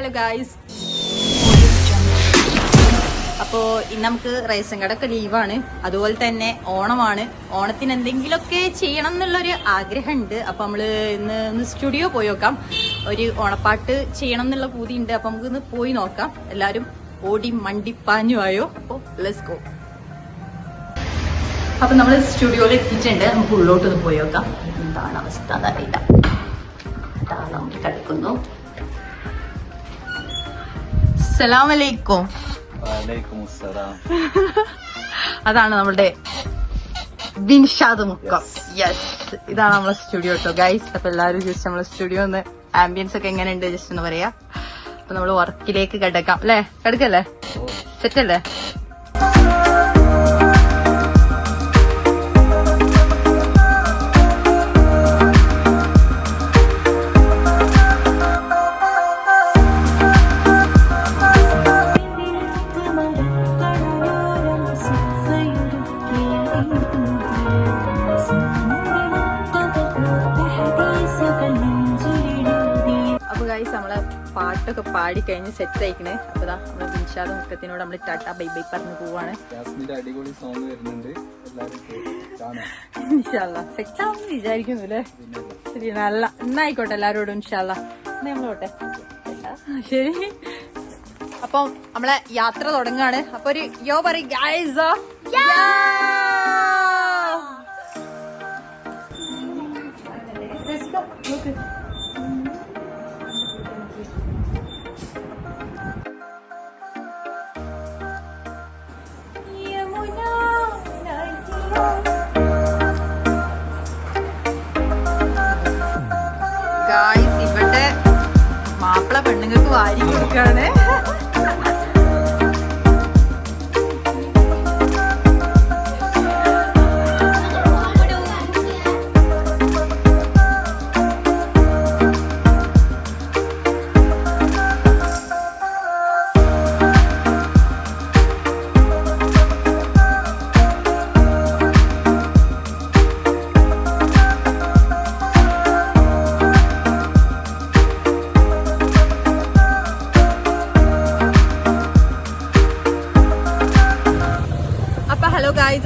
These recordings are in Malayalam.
Hello guys. അപ്പോൾ ഇന്ന് നമുക്ക് റേഷൻ കടയൊക്കെ ലീവാണ്, അതുപോലെ തന്നെ ഓണമാണ്. ഓണത്തിന് എന്തെങ്കിലുമൊക്കെ ചെയ്യണം എന്നുള്ളൊരു ആഗ്രഹമുണ്ട്. അപ്പോൾ നമ്മൾ ഇന്ന് സ്റ്റുഡിയോ പോയി നോക്കാം. ഒരു ഓണപ്പാട്ട് ചെയ്യണം എന്നുള്ള പൂതിയുണ്ട്. അപ്പോൾ നമുക്ക് ഇന്ന് പോയി നോക്കാം. എല്ലാവരും ഓടി മണ്ടിപ്പാഞ്ഞുമായോ? അപ്പോൾ ലെറ്റ്സ് ഗോ. അപ്പം നമ്മൾ സ്റ്റുഡിയോയിൽ എത്തിയിട്ടുണ്ട്. നമുക്ക് ഉള്ളോട്ട് പോയി നോക്കാം എന്താണ് അവസ്ഥ എന്നറിയില്ല. താളം കളിക്കുന്നു. അസ്സലാമലൈക്കും. അതാണ് നമ്മുടെ ബിൻഷാദ് മുക്കം. യെസ്, ഇതാണ് നമ്മളെ സ്റ്റുഡിയോ കേട്ടോ ഗൈസ്. അപ്പൊ എല്ലാവരും ജസ്റ്റ് നമ്മളെ സ്റ്റുഡിയോ ഒന്ന് ആംബിയൻസ് ഒക്കെ എങ്ങനെയുണ്ട് ജസ്റ്റ് ഒന്ന് പറയാ. അപ്പൊ നമ്മള് വർക്കിലേക്ക് കിടക്കാം അല്ലേ? കിടക്കല്ലേ? സെറ്റ് അല്ലേ? നമ്മളെ പാട്ടൊക്കെ പാടി കഴിഞ്ഞ് സെറ്റ് ആയിക്കണേ. അപ്പൊ നമ്മളെ ബിൻഷാദ് മുക്കത്തിനോട് നമ്മള് ടാറ്റ ബൈ ബൈ പറഞ്ഞു പോവാണ്. അടിപൊളി സോങ് വരുന്നുണ്ട്, സെറ്റ് ആവുമെന്ന് വിചാരിക്കുന്നു അല്ലേ? ശരി, നല്ല എന്നായിക്കോട്ടെ എല്ലാരോടും ഇൻഷാല്ലാ. നമ്മളോട്ടെ ശരി. അപ്പം നമ്മളെ യാത്ര തുടങ്ങാണ്. അപ്പൊ ഒരു യോ പറയും ഗൈസ്. ഇവിടെ മാപ്പിള പെണ്ണുങ്ങൾക്ക് വാരി കൊടുക്കാണ്.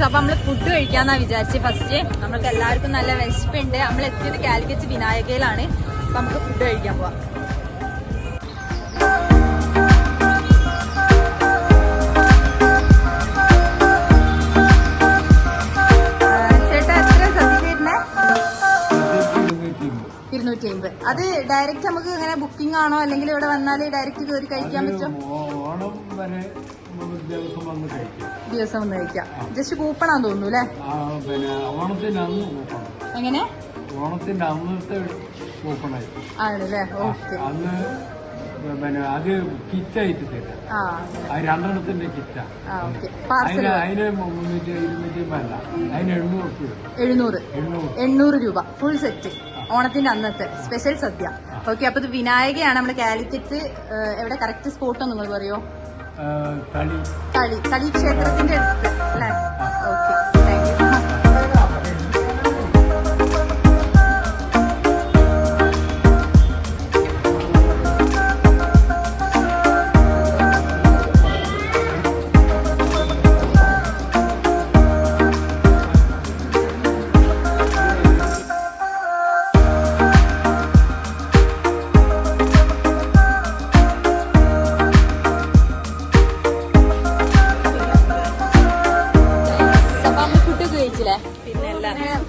അപ്പൊ നമ്മള് ഫുഡ് കഴിക്കാന്നാ വിചാരിച്ചത്. ഫസ്റ്റ് നമ്മൾക്ക് എല്ലാവർക്കും നല്ല വിശപ്പുണ്ട്. നമ്മൾ എത്തിയത് കാലിക്കറ്റ് വിനായകയിലാണ്. അപ്പൊ നമുക്ക് ഫുഡ് കഴിക്കാൻ പോവാം. ചേട്ടാ എത്ര സദ്യ തരുന്നേ? 250. അത് ഡയറക്റ്റ് നമുക്ക് ഇങ്ങനെ ബുക്കിംഗ് ആണോ, അല്ലെങ്കിൽ ഇവിടെ വന്നാൽ ഡയറക്റ്റ് കയറി കഴിക്കാൻ പറ്റും? ദിവസം വന്ന് കഴിക്കാം. ജസ്റ്റ് കൂപ്പണാന്ന് തോന്നുന്നു അല്ലേ? എങ്ങനെ? ഓണത്തിന്റെ അന്നത്തെ കൂപ്പണായി ആണല്ലേ? ഓക്കെ. അന്ന് അത് കിറ്റായിട്ട് തരാം. അത് രണ്ടെണ്ണത്തിന്റെ കിറ്റാ. അതിന് 300-200 അല്ല, അതിന് 700 രൂപ ഫുൾ സെറ്റ്. ഓണത്തിന്റെ അന്നത്തെ സ്പെഷ്യൽ സദ്യ. ഓക്കെ. അപ്പൊ ഇത് വിനായകയാണ് നമ്മുടെ കാലിക്കറ്റ്. എവിടെ കറക്റ്റ് സ്പോട്ടോ നിങ്ങൾ പറയോ? തളി ക്ഷേത്രത്തിന്റെ അടുത്ത് അല്ലേ? Okay, thank you.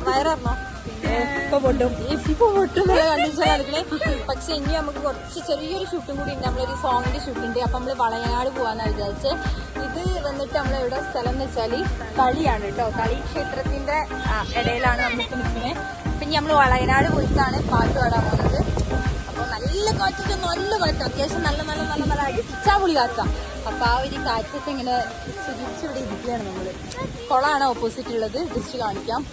വയററിഞ്ഞോ? ഇപ്പൊ പൊട്ടും കണ്ടിച്ചാൽ. പക്ഷെ ഇനി നമുക്ക് കുറച്ച് ചെറിയൊരു ഷൂട്ടും കൂടി ഉണ്ട്. നമ്മളൊരു സോങ്ങിന്റെ ഷൂട്ടുണ്ട്. അപ്പൊ നമ്മള് വളയനാട് പോവാന്നാ വിചാരിച്ചത്. ഇത് വന്നിട്ട് നമ്മളെവിടെ സ്ഥലം എന്ന് വെച്ചാല് കളിയാണ് കേട്ടോ. കളി ക്ഷേത്രത്തിന്റെ ഇടയിലാണ് നമ്മളിപ്പോ നിൽക്കുന്നത്. അപ്പൊ ഇനി നമ്മള് വളയനാട് പോയിട്ടാണ് പാട്ട് പാടാൻ പോകുന്നത്. അപ്പൊ നല്ല കാറ്റ്, അത്യാവശ്യം നല്ല അടിച്ചാപൊളി കാറ്റാം. അപ്പൊ ആ ഒരു കാറ്റൊക്കെ ഇങ്ങനെ സുഖിച്ചിവിടെ ഇരിക്കുകയാണ് നമ്മള്. കുളമാണ് ഓപ്പോസിറ്റ് ഉള്ളത്. ജസ്റ്റ് കാണിക്കാം.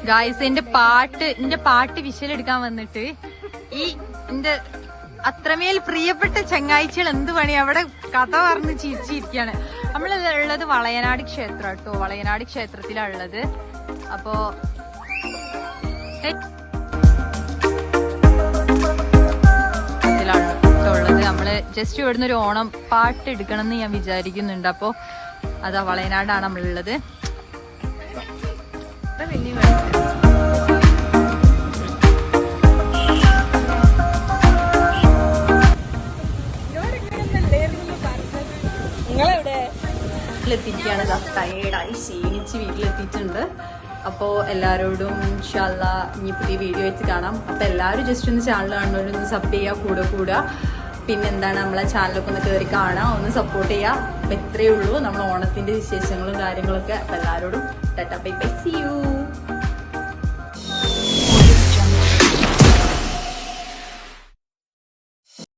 ഗായ്സ് എന്റെ പാട്ട് വിഷ്വലെടുക്കാൻ വന്നിട്ട് എന്റെ അത്രമേൽ പ്രിയപ്പെട്ട ചങ്ങാഴ്ചകൾ എന്ത് പണി അവിടെ കഥ പറഞ്ഞ് ചിരിച്ചിരിക്കുകയാണ്. നമ്മളുള്ളത് വളയനാട് ക്ഷേത്രം കേട്ടോ. വളയനാട് ക്ഷേത്രത്തിലാണുള്ളത്. അപ്പോ ഉള്ളത് നമ്മള് ജസ്റ്റ് ഇവിടുന്ന് ഒരു ഓണം പാട്ട് എടുക്കണം എന്ന് ഞാൻ വിചാരിക്കുന്നുണ്ട്. അപ്പോ അതാ വളയനാടാണ് നമ്മളുള്ളത്. പിന്നെ വീട്ടിലെത്തിയിരിക്കുകയാണ്. ടയേർഡായി ക്ഷീണിച്ച് വീട്ടിലെത്തിയിട്ടുണ്ട്. അപ്പോൾ എല്ലാവരോടും ഇൻഷാ അല്ലാ ഇനി പുതിയ വീഡിയോ വെച്ച് കാണാം. അപ്പോൾ എല്ലാവരും ജസ്റ്റ് ഒന്ന് ചാനൽ കാണുന്നവരൊന്ന് സബ് ചെയ്യുക, കൂടുക. പിന്നെന്താണ് നമ്മളെ ചാനലൊക്കെ ഒന്ന് കയറി കാണാം, ഒന്ന് സപ്പോർട്ട് ചെയ്യുക. അപ്പോൾ ഇത്രയേ ഉള്ളൂ നമ്മൾ ഓണത്തിൻ്റെ വിശേഷങ്ങളും കാര്യങ്ങളൊക്കെ. അപ്പോൾ എല്ലാവരോടും tata bye bye, see U.